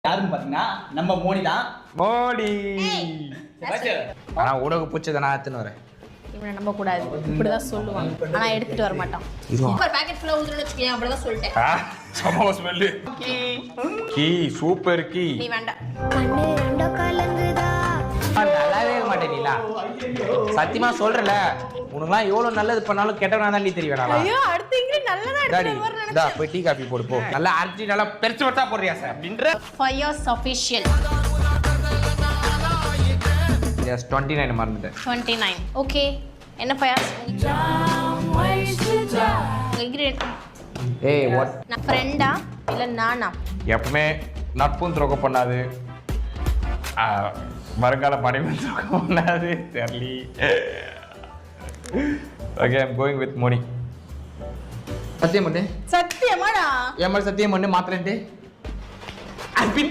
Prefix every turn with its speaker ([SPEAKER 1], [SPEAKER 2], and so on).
[SPEAKER 1] யாருன்னு பாத்தீங்கன்னா நம்ம மோனி தான்.
[SPEAKER 2] மோடி ஆனா ஊடக பூச்சதை நான் எடுத்துன்னு வரேன்.
[SPEAKER 3] இவனை நம்ப கூடாது, இப்படிதான் சொல்லுவான். ஆனா எடுத்துட்டு வர மாட்டான். ஒரு பாக்கெட் ஃபுல்லா ஊதுறேன்னு வச்சுக்கேன், அப்படிதான் சொல்லிட்டேன்.
[SPEAKER 2] சமோ ஸ்மெல். கீ சூப்பர் கீ.
[SPEAKER 3] நீ வேண்டாம்.
[SPEAKER 2] நல்லாவே இருக்க மாட்டேங்களா? சத்தியமா சொல்றல, உனக்குலாம் எவ்வளவு நல்லது பண்ணாலும் கெட்டவனா தான் நீ தெரியுவேடா.
[SPEAKER 3] ஐயோ, அடுத்து இங்க நல்லதா எடுத்துட்டு வரேன்னு நினைச்சேன்.
[SPEAKER 2] டா போய் டீ காபி போடு போ. நல்லா அரைச்சி நல்லா பெருசு பெருசா போடுறியா சார் அப்படின்ற.
[SPEAKER 3] Fires official.
[SPEAKER 2] எஸ் 29 மறந்துட்டேன்.
[SPEAKER 3] 29. ஓகே. என்ன ஃபயர்ஸ்? இன்கிரிடியன்ட்.
[SPEAKER 2] ஏய் வாட்?
[SPEAKER 3] நான் ஃப்ரெண்டா இல்ல நானா?
[SPEAKER 2] எப்பவுமே நட்பும் துரோகம் பண்ணாது, வருங்கால படையும் துரோகம் பண்ணாது. தெரியலி. Okay, I am going with Moni. சத்தியம் பண்ணு.
[SPEAKER 3] சத்தியமாடா?
[SPEAKER 2] ஏமா சத்தியம் பண்ணு மாத்திரன்ட்டு.